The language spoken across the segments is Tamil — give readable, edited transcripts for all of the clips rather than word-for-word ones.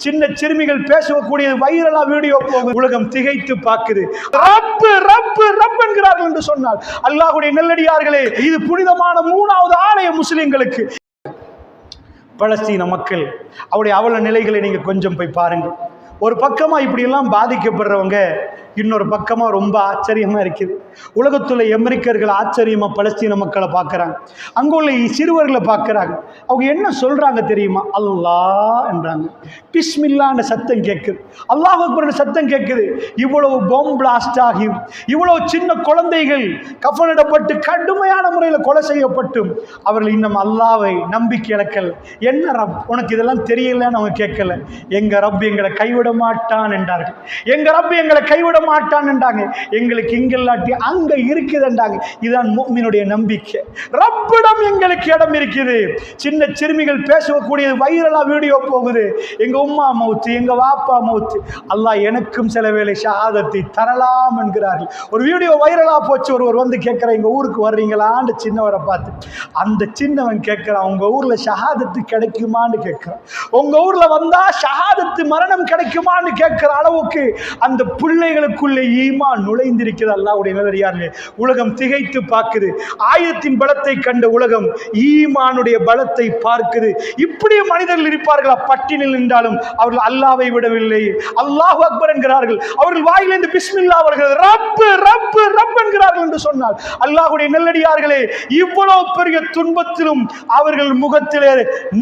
சின்ன சிறுமிகள் பேசக்கூடிய வைரலா வீடியோ போகுது. உலகம் திகைத்து பார்க்குது. ரப்பு ரப்பு ரப் என்கிறார்கள் என்று சொன்னால் அல்லாஹ்வுடைய நல்லடியார்களே, இது புனிதமான 3வது ஆலயம் முஸ்லிம்களுக்கு. பலஸ்தீன மக்கள் அவருடைய அவல நிலைகளை நீங்க கொஞ்சம் போய் பாருங்க. ஒரு பக்கமா இப்படி எல்லாம் பாதிக்கப்படுறவங்க, இன்னொரு பக்கமா ரொம்ப ஆச்சரியமா இருக்குது. உலகத்துல அமெரிக்கர்கள் ஆச்சரியமா பலஸ்தீன மக்களை பார்க்கறாங்க, அங்க உள்ள சிறுவர்களை பார்க்கறாங்க. அவங்க என்ன சொல்றாங்க தெரியுமா? அல்லாஹ் என்றாங்க. பிஸ்மில்லாஹ்ன்ற சத்தம் கேட்குது, அல்லாஹ் அக்பர்ன்ற சத்தம் கேட்குது. இவ்வளவு பாம்பு பிளாஸ்ட் ஆகி, இவ்வளவு சின்ன குழந்தைகள் கஃனிடப்பட்டு கடுமையான முறையில் கொலை செய்யப்பட்டும் அவர்கள் இன்னும் அல்லாஹ்வை நம்பிக்கை இழக்கல. என்ன ரப், உனக்கு இதெல்லாம் தெரியலன்னு அவங்க கேட்கல. எங்க ரப் எங்களை கைவிட மாட்டான் என்றார்கள். எங்க ரப் எங்களை கைவிட மாட்டான் என்றாங்க. எங்களுக்கு இங்கல்லாட்டி அங்க இருக்குதுன்றாங்க. இதுதான் முஃமினுடைய நம்பிக்கை. ரப்பிடம் எங்களுக்கு இடம் இருக்குது. சின்ன சிறுமிகள் பேசக்கூடிய வைரலா வீடியோ போகுது. எங்க உம்மா மௌத்து, எங்க வாப்பா மௌத்து, அல்லாஹ் எனக்கும் சில வேளை ஷஹாதத்தை தரலாம் என்கிறார்கள். ஒரு வீடியோ வைரலா போச்சு. ஒருவர் வந்து கேட்கிற, எங்க ஊருக்கு வர்றீங்களான்னு சின்னவரை பார்த்து. அந்த சின்னவன் கேட்கிறான், உங்க ஊர்ல ஷஹாதத்து கிடைக்குமான்னு கேட்கிறான். உங்க ஊர்ல வந்தா ஷஹாதத்து மரணம் கிடைக்குமான்னு கேட்கிற அளவுக்கு அந்த பிள்ளைகளுக்குள்ளே ஈமான் நுழைந்திருக்கிறது. அல்லாஹ்வுடைய நல்லடியார்களே, உலகம் திகைத்து பார்க்குது. ஆயத்தின் பலத்தை கண்ட உலகம் ஈமானுடைய பலத்தை பார்க்குது. இப்படி மனிதர்கள் இருப்பார்களா? பட்டினில் நின்றாலும் அவர்கள் அல்லாஹ்வை விடவில்லை. அல்லாஹ் அக்பர் என்கிறார்கள். அவர்கள் வாயிலிருந்து பிஸ்மில்லாஹ் வருகிறது. ரப்பு ரப்பு ரப் என்கிறார்கள் என்று சொன்னால் அல்லாஹ்வுடைய நல்லடியார்களே, இவ்வளவு பெரிய துன்பத்திலும் அவர்கள் முகத்திலே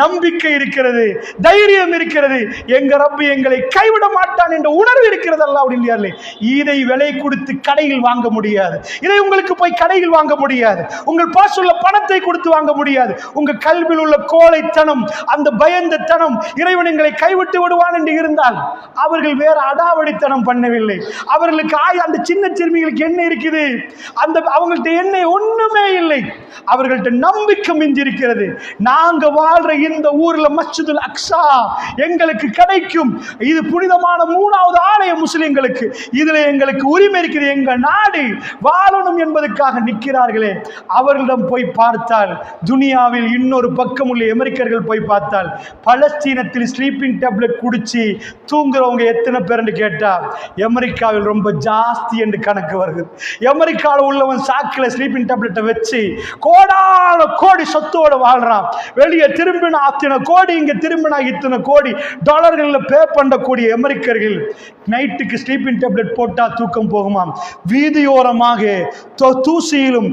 நம்பிக்கை இருக்கிறது, தைரியம் இருக்கிறது. எங்க ரப்பு எங்களை கைவிட மாட்டான் என்ற உணர்வு இருக்கிறது. அல்லாஹ்வுடைய நல்லடியார்களே, இதை விலை கொடுத்து கடையில் வாங்க முடியாது. இதை உங்களுக்கு போய் கடையில் வாங்க முடியாது. உங்கள் பாசுள்ள பணத்தை கொடுத்து வாங்க முடியாது. உங்க கல்வியில் உள்ள கோழைத்தனம், அந்த பயந்த தனம், இறைவன் எங்களை கைவிட்டு விடுவான் என்று இருந்தால் அவர்கள் வேற அடாவடித்தனம் பண்ணவில்லை. அவர்களுக்கு அந்த சின்ன சிறுமிகளுக்கு என்ன இருக்குது? அந்த அவங்கள்ட்ட என்ன ஒண்ணுமே இல்லை. அவர்கள்ட்ட நம்பிக்கை மிஞ்சி இருக்கிறது. நாங்க வாழ்ற இந்த ஊர்ல மஸ்ஜிதுல் அக்ஸா எங்களுக்கு கிடைக்கும். இது புனிதமான 3வது ஆலயம் முஸ்லிம்களுக்கு. இதுல எங்களுக்கு உரிமை இருக்குது. எங்க நாடு வாழணும் என்பதற்காக நிற்கிறார்களே, அவர்களிடம் போய் பார்த்தால், துனியாவில் இன்னொரு பக்கம் உள்ள அமெரிக்கர்கள் போய் பார்த்தால், பலஸ்தீனத்தில் ஸ்லீப்பிங் டேப்லெட் குடிச்சு தூங்குறவங்க எத்தனை பேர் என்று கேட்டா அமெரிக்காவில் ரொம்ப ஜாஸ்தி என்று கணக்கு வருகிறது. அமெரிக்காவில் உள்ளவன் சாக்கில் ஸ்லீப்பிங் டேப்லெட்டை வச்சு கோடான கோடி சொத்தோட வாழ்றான். வெளியே திரும்பினா அத்தனை கோடி, இங்க திரும்பினா இத்தனை கோடி டாலர்களில் பே பண்ணக்கூடிய அமெரிக்கர்கள் நைட்டுக்கு ஸ்லீப்பிங் டேப்லெட் போட்டா தூக்கம் போகுமாம். வீதியோரமாக தூசியிலும்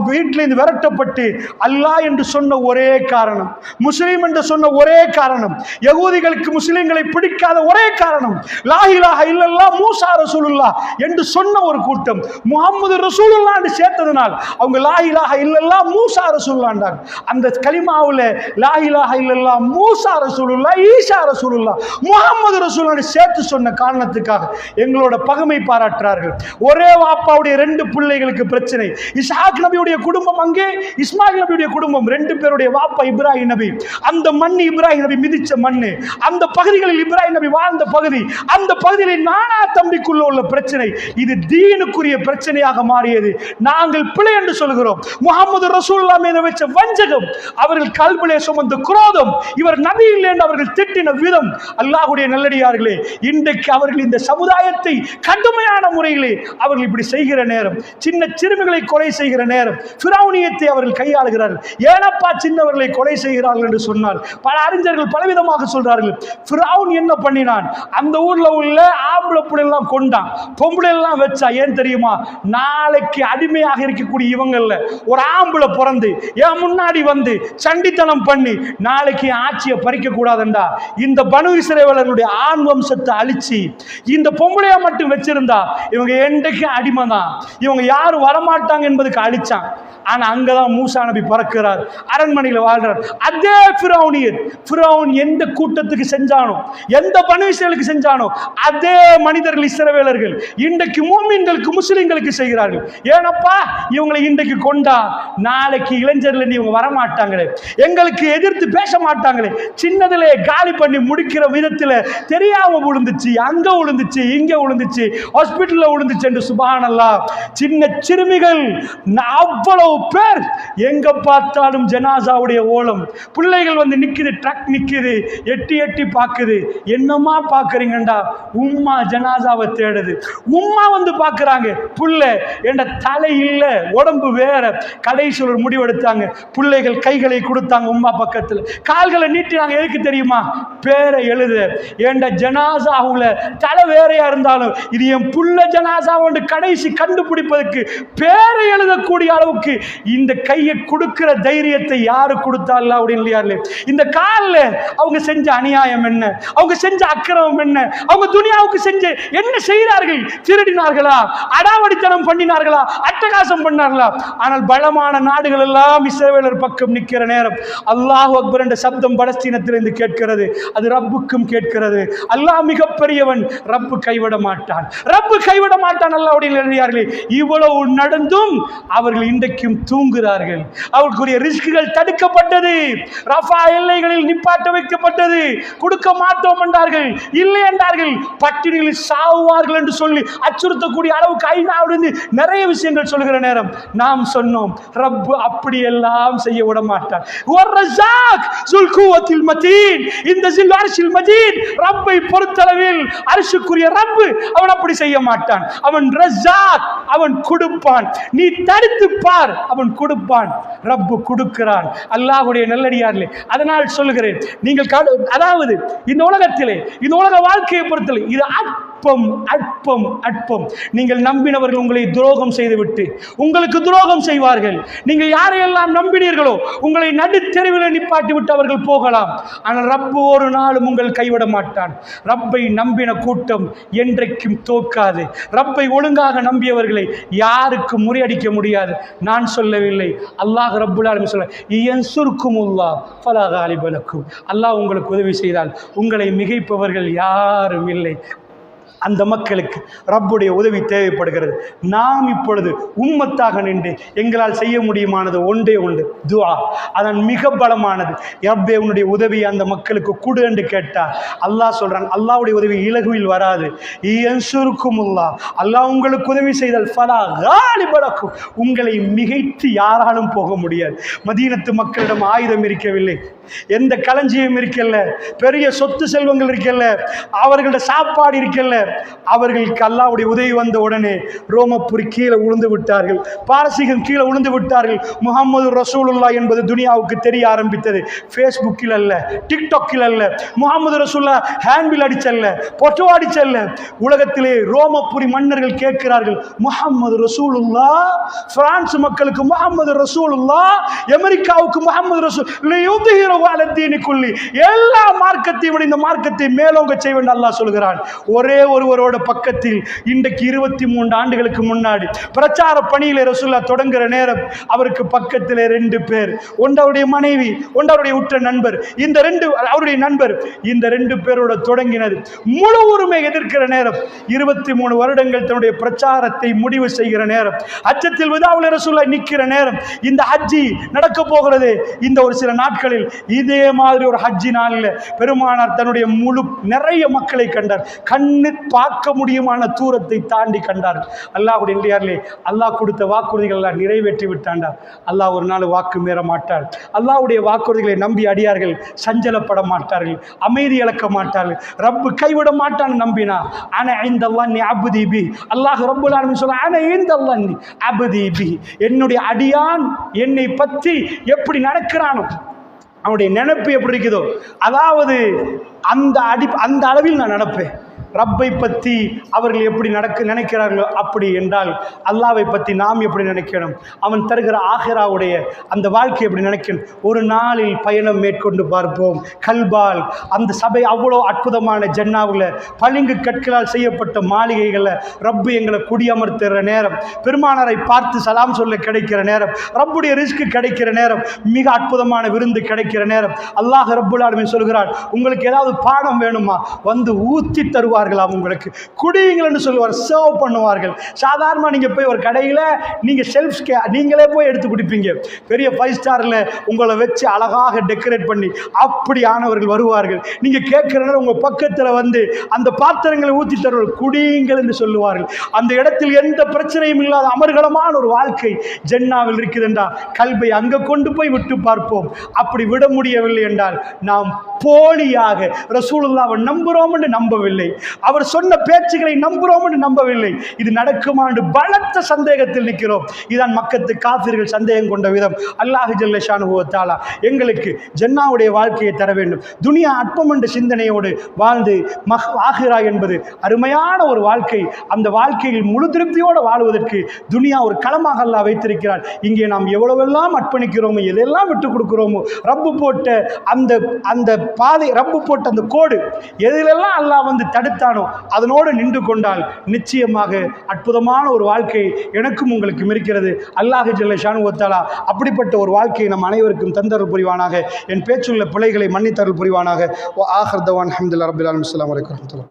வீட்டிலிருந்து விரட்டப்பட்டு அல்லாஹ் என்று சொன்ன ஒரே காரணம், முஸ்லீம் என்று சொன்ன ஒரே காரணம், யகூதிகளுக்கு முஸ்லிம்களை பிடிக்காத ஒரே காரணம், லா இலாஹ இல்லல்லாஹ் மூஸா ரசூலுல்லாஹ் என்று சொன்ன ஒரு கூட்டம் முஹம்மது ரசூலுல்லாஹ் என்று சேர்த்ததனால் அவங்க லா இலாஹ இல்லல்லாஹ் மூஸா ரசூலுல்லாஹ், அந்த கலிமாவுல லா இலாஹ இல்லல்லாஹ் மூஸா ரசூலுல்லாஹ் ஈசா ரசூலுல்லாஹ் முஹம்மது ரசூலுல்லாஹ் சேர்த்து சொன்ன காரணத்துக்காக எங்களோட பகமை பாராட்டுறார்கள். ஒரே வாப்பாவுடைய 2 பிள்ளைகளுக்கு பிரச்சனை. இஸ்ஹாக் நபியுடைய குடும்பம் அங்கே, இஸ்மாயில் நபியுடைய குடும்பம், 2 பேருடைய வாப்பா இப்ராஹிம் நபி. அந்த மண் இப்ராஹிம் நபி மிதிச்ச மண்ணு, அந்த பகுதிகளில் இப்ராஹிம் நபி வாழ்ந்த பகுதி, அந்த பகுதியில் நானா தம்பிக்குள்ள உள்ள பிரச்சனை. இது தீனுக்குரிய பிரச்சனையாக மாறியது. நாங்கள் பிழை என்று சொல்கிறோம். முஹம்மது ரசூலுல்லாஹ் மீது வச்ச வஞ்சகம், அவர்கள் கல்விலே சுமந்த குரோதம், இவர் நபி இல்லை என்று அவர்கள் திட்டின விதம். அல்லாஹ்வுடைய நல்லடியார்களே, இன்றைக்கு அவர்கள் இந்த சமுதாயத்தை கடுமையான முறையிலே அவர்கள் இப்படி செய்கிற நேரம், சின்ன சிறுமிகளை கொலை செய்கிற நேரம், ஃபிரௌனியத்தை அவர்கள் கையாளுகிறார்கள். ஏனப்பா சின்னவர்களை கொலை செய்கிறார்கள் என்று சொன்னால் பல அறிஞர்கள் பலவிதமாக சொல்றார்கள். ஃபிரௌன் என்ன பண்ணினான்? அந்த ஊர்ல உள்ள ஆம்பளை புள்ளை எல்லாம் கொண்டான், பொம்பளை எல்லாம் வச்சா. ஏன் தெரியுமா? நாளைக்கு அடிமையாக இருக்கக்கூடிய இவங்கள்ல ஒரு ஆம்பளை பிறந்து என் முன்னாடி வந்து சண்டித்தனம் பண்ணி நாளைக்கு ஆட்சியை பறிக்க கூடாதுண்டா, இந்த பனு இஸ்ரவேலருடைய ஆண் வம்சத்தை அழிச்சு இந்த பொம்பளையா மட்டும் வச்சிருந்தா இவங்க என்றைக்கு அடிமை தான், இவங்க யாரும் வரமாட்டாங்க என்பதுக்கு அழிச்சான். ஆனா அங்கதான் மூசா நபி பிறக்கிறார், அரண்மனையில் வாழ்றார். அதே ஃபிரௌன் எந்த கூட்டத்துக்கு செஞ்சானோ, எந்த பனு இஸ்ரவேலுக்கு செஞ்சானோ, அதே மனிதர்கள் இஸ்ரவேலர்கள் இன்றைக்கு மூமின்களுக்கு முஸ்லிம்களுக்கு செய்கிறார்கள். ஏனப்பா இவங்களை இன்றைக்கு கொண்டா நாளைக்கு இளைஞர்கள் இவங்க வரமாட்டாங்களே, எங்களுக்கு எதிர்த்து பேச மாட்டாங்களே, சின்னதிலே காலி பண்ணி முடிக்கிற விதத்தில் தெரிய தெரியாம விழுந்துச்சு, அங்க விழுந்துச்சு, இங்க விழுந்துச்சு, ஹாஸ்பிட்டல்ல விழுந்துச்சு என்று சுப்ஹானல்லாஹ். சின்ன சிறுமிகள் அவ்வளவு பேர், எங்க பார்த்தாலும் ஜனாசாவுடைய ஓலம். பிள்ளைகள் வந்து நிக்குது, ட்ரக் நிக்குது, எட்டி எட்டி பார்க்குது. என்னமா பார்க்குறீங்கண்டா? உம்மா ஜனாசாவை தேடுது. உம்மா வந்து பார்க்குறாங்க, புள்ள என்ற தலை இல்லை, உடம்பு வேற. கடைசி ஒரு முடிவெடுத்தாங்க. பிள்ளைகள் கைகளை கொடுத்தாங்க உம்மா பக்கத்தில், கால்களை நீட்டினாங்க. எதுக்கு தெரியுமா? பேரை எழுத. என்ற ஜனாசாவுல தலை வேறையா இருந்தாலும் இது என் புள்ள ஜனாசாவோண்டு கடைசி கண்டுபிடிப்பதற்கு பேரை எழுதக்கூடிய அளவுக்கு இந்த கையை கொடுக்கிற தைரியத்தை யாரு கொடுத்தால அப்படின்னு இல்லையா? இந்த காலில் அவங்க செஞ்ச அநியாயம் என்ன, அவங்க செஞ்ச அக்கிரமம் என்ன, அவங்க துனியாவுக்கு செஞ்ச என்ன செய்கிறார்கள்? திருடினார்களா? அடாவடித்தனம் பண்ணினார்களா? அட்டகாசம் பண்ணார்களா? ஆனால் பலமான நாடுகள் எல்லாம் இஸ்ரவேலர் பக்கம் நிற்கிற நேரம் அல்லாஹ் அக்பர் என்ற சப்தம் பலஸ்தீனத்திலிருந்து கேட்கிறது. அது ரப்புக்கும் கேட்கிறது. அல்லாஹ் மிகப்பெரியவன், ரப்பு கைவிட மாட்டான், ரப்பு கைவிட மாட்டான். அல்லாஹ்வுடைய நல்லடியார்களே, இவ்வளவு நடந்தும் அவர்கள் இன்றைக்கும் தூங்குகிறார்கள். அவர்களுடைய ரிஸ்குகள் தடுக்கப்பட்டது, ரஃபா எல்லைகளில் நிப்பாட்ட வைக்கப்பட்டது. கொடுக்க மாட்டோம் என்றார்கள், இல்லை என்றார்கள், பட்டினியில் சாவுவார்கள் என்று சொல்லி அச்சுறுத்தக்கூடிய அளவுக்கு ஐநாவிலிருந்து நிறைய விஷயங்கள் சொல்கிற நேரம் நாம் சொன்னோம், ரப்பு அப்படியெல்லாம் செய்ய விட மாட்டார். இந்த ரப்பை பொறுத்தளவில் அரிசுக்குரிய ரப்பு அவன் அப்படி செய்ய மாட்டான். அவன் ரஸாக், அவன் கொடுப்பான். நீ தடுத்து பார், அவன் கொடுப்பான். ரப்பு கொடுக்கிறான். அல்லாஹ்வுடைய நல்லடியார்களே, அதனால் சொல்லுகிறேன், நீங்கள் அதாவது இந்த உலகத்திலே, இந்த உலக வாழ்க்கையை பொறுத்தவரை இது அற்பம், அற்பம், அற்பம். நீங்கள் நம்பினவர்கள் உங்களை துரோகம் செய்துவிட்டு உங்களுக்கு துரோகம் செய்வார்கள். நீங்கள் யாரையெல்லாம் நம்பினீர்களோ உங்களை நடுத்தெருவில் நிப்பாட்டி விட்டு அவர்கள் போகலாம். ஆனால் ரப்பு ஒரு நாளும் உங்கள் கைவிட மாட்டான். ரப்பை நம்பின கூட்டம் என்றைக்கும் தோற்காது. ரப்பை ஒழுங்காக நம்பியவர்களை யாருக்கும் முறியடிக்க முடியாது. நான் சொல்லவில்லை, அல்லாஹ் ரப்புல் ஆலமீன் சொல்ல, யன்சுர்குமுல்லாஹ் ஃபலா காலிப லக்கும். அல்லாஹ் உங்களுக்கு உதவி செய்தால் உங்களை மிகைப்பவர்கள் யாரும் இல்லை. அந்த மக்களுக்கு ரப்புடைய உதவி தேவைப்படுகிறது. நாம் இப்பொழுது உம்மத்தாக நின்று எங்களால் செய்ய முடியுமானது ஒன்றே ஒன்று, துஆ. அதன் மிக பலமானது. ரப்பே உன்னுடைய உதவி அந்த மக்களுக்கு கொடு என்று கேட்டார். அல்லாஹ் சொல்றான், அல்லாஹ்வுடைய உதவி இலகுவில் வராது. யன்சுர்குமுல்லாஹ், அல்லாஹ் உங்களுக்கு உதவி செய்தால் ஃபலா காலிப லக்கும், உங்களை மிகைத்து யாராலும் போக முடியாது. மதீனத்து மக்களிடம் ஆயுதம் இருக்கவில்லை, எந்த களஞ்சியம் இருக்கல்ல, பெரிய சொத்து செல்வங்கள் இருக்கல்ல, அவர்களோட சாப்பாடு இருக்கல்ல. அவர்களுக்கு அல்லாஹ்வுடைய உதவி வந்த உடனே ரோமபுரி கீழே விழுந்து விட்டார்கள், பாரசீகம் கீழே விழுந்து விட்டார்கள். முஹம்மது ரசூலுல்லாஹ் என்பது துனியாவுக்கு தெரிய ஆரம்பித்தது. ஃபேஸ்புக்கில் அல்ல, டிக்டாக்கில் அல்ல, முஹம்மது ரசூலுல்லாஹ் ஹேண்ட்பில் அடிச்சல்ல, பொட்டோ அடிச்சல்ல. உலகத்திலே ரோமபுரி மன்னர்கள் கேட்கிறார்கள், முஹம்மது ரசூலுல்லாஹ், பிரான்ஸ் மக்களுக்கு முஹம்மது ரசூலுல்லாஹ், அமெரிக்காவுக்கு முஹம்மது ரசூல், எல்லா மார்க்கத்தையும் விட இந்த மார்க்கத்தை மேலோங்க செய்வேன் அல்லாஹ் சொல்கிறான். ஒரே ஒருவரோட பக்கத்தில் இன்றைக்கு 23 ஆண்டுகளுக்கு முன்னாடி பிரச்சார பணியில ரசூலுல்லாஹ் தொடங்குற நேரம் அவருக்கு பக்கத்தில் 2 பேர், ஒன்றவருடைய மனைவி, ஒன்றவருடைய உற்ற நண்பர். இந்த 2 அவருடைய நண்பர், இந்த 2 பேரோட தொடங்கினது. முழு உரிமை எதிர்க்கிற நேரம், 23 வருடங்கள் தன்னுடைய பிரச்சாரத்தை முடிவு செய்கிற நேரம், ஹஜ்ஜத்தில் விதாவுல் ரசூலுல்லாஹ் நிற்கிற நேரம், இந்த ஹஜ்ஜி நடக்க போகிறது. இந்த ஒரு சில நாட்களில் இதே மாதிரி ஒரு ஹஜ்ஜி நாளில் பெருமானார் தன்னுடைய முழு நிறைய மக்களை கண்டார். கண்ணு பார்க்க முடியுமான தூரத்தை தாண்டி கண்டார். அல்லாஹ்வுடைய நல்லடியார்களே, அல்லாஹ் கொடுத்த வாக்குறுதிகள் எல்லாம் நிறைவேற்றி விட்டாண்டா. அல்லாஹ் ஒரு நாள் வாக்கு மீற மாட்டார். அல்லாஹ்வுடைய வாக்குறுதிகளை நம்பி அடியார்கள் சஞ்சலப்பட மாட்டார்கள், அமைதி இழக்க மாட்டார்கள். ரப்பு கைவிட மாட்டான் நம்பினா. ஆனா இந்தல்லாஹி அப்தி பி, அல்லாஹ் ரப்புல் ஆலமீன் சொல்றான், ஆனா இந்தல்லாஹி அப்தி பி, என்னுடைய அடியான் என்னை பற்றி எப்படி நடக்கிறானோ, அவனுடைய நினைப்பு எப்படி இருக்குதோ, அதாவது அந்த அளவில் நான் நடப்பேன். ரப்பை பற்றி அவர்கள் எப்படி நினைக்கிறார்களோ அப்படி என்றால் அல்லாஹ்வை பற்றி நாம் எப்படி நினைக்கணும், அவன் தருகிற ஆகிராவுடைய அந்த வாழ்க்கை எப்படி நினைக்கணும். ஒரு நாளில் பயணம் மேற்கொண்டு பார்ப்போம். கல்பால் அந்த சபை அவ்வளோ அற்புதமான ஜன்னாவில் பளிங்கு கற்களால் செய்யப்பட்ட மாளிகைகளில் ரப்பு எங்களை குடியமர்த்துகிற நேரம், பெருமானாரை பார்த்து சலாம் சொல்ல கிடைக்கிற நேரம், ரப்புடைய ரிஸ்க் கிடைக்கிற நேரம், மிக அற்புதமான விருந்து கிடைக்கிற நேரம். அல்லாஹ் ரப்புல் ஆலமீன் சொல்கிறார், உங்களுக்கு ஏதாவது பாடம் வேணுமா வந்து ஊற்றி தருவார் தருவார்களாம் உங்களுக்கு, குடியுங்கள் என்று சொல்லுவார், சர்வ் பண்ணுவார்கள். சாதாரணமாக நீங்கள் போய் ஒரு கடையில் நீங்கள் நீங்களே போய் எடுத்து குடிப்பீங்க. பெரிய 5 ஸ்டாரில் உங்களை வச்சு அழகாக டெக்கரேட் பண்ணி அப்படியானவர்கள் வருவார்கள். நீங்கள் கேட்குற நேரம் உங்கள் பக்கத்தில் வந்து அந்த பாத்திரங்களை ஊற்றி தருவார்கள், குடியுங்கள் என்று சொல்லுவார்கள். அந்த இடத்தில் எந்த பிரச்சனையும் இல்லாத அமர்கலமான ஒரு வாழ்க்கை ஜன்னாவில் இருக்குது என்றால் கல்வை அங்கே கொண்டு போய் விட்டு பார்ப்போம். அப்படி விட முடியவில்லை என்றால் நாம் போலியாக ரசூலுல்லாஹ்வை நம்புகிறோம் என்று நம்பவில்லை, அவர் சொன்ன பேச்சுகளை நம்புகிறோம் என்று நம்பவில்லை. இது நடக்குமா என்று பலத்த சந்தேகத்தில் நிற்கிறோம். இதான் மக்கத்து காஃபிர்கள் சந்தேகம் கொண்ட விதம். அல்லாஹ் ஜல்ல ஷானுஹு வ தஆலா எங்களுக்கு ஜன்னாவுடைய வாழ்க்கையை தர வேண்டும். துனியா அற்பம் என்ற சிந்தனையோடு வாழ்ந்து ஆகிரா என்பது அருமையான ஒரு வாழ்க்கை. அந்த வாழ்க்கையில் முழு திருப்தியோடு வாழ்வதற்கு துனியா ஒரு களமாக அல்லாஹ் வைத்திருக்கிறார். இங்கே நாம் எவ்வளவெல்லாம் அர்ப்பணிக்கிறோமோ, எதெல்லாம் விட்டு கொடுக்கிறோமோ, ரப்பு போட்ட அந்த பாதை, ரப்பு போட்ட அந்த கோடு எதிலெல்லாம் அல்லாஹ் வந்து தடுத்தானோ அதனோடு நின்று கொண்டால் நிச்சயமாக அற்புதமான ஒரு வாழ்க்கை எனக்கும் உங்களுக்கும் இருக்கிறது. அல்லாஹ் ஜல்ல ஷானுஹு வ தஆலா அப்படிப்பட்ட ஒரு வாழ்க்கையை நம் அனைவருக்கும் தந்தருள் புரிவானாக. என் பேச்சுள்ள பிழைகளை மன்னித்தருள் புரிவானாக. ஆஹிர் தவான் அல்ஹம்துலில்லாஹி ரப்பில் ஆலமீன். அஸ்ஸலாமு அலைக்கும் வரஹ்மத்துல்லாஹ்.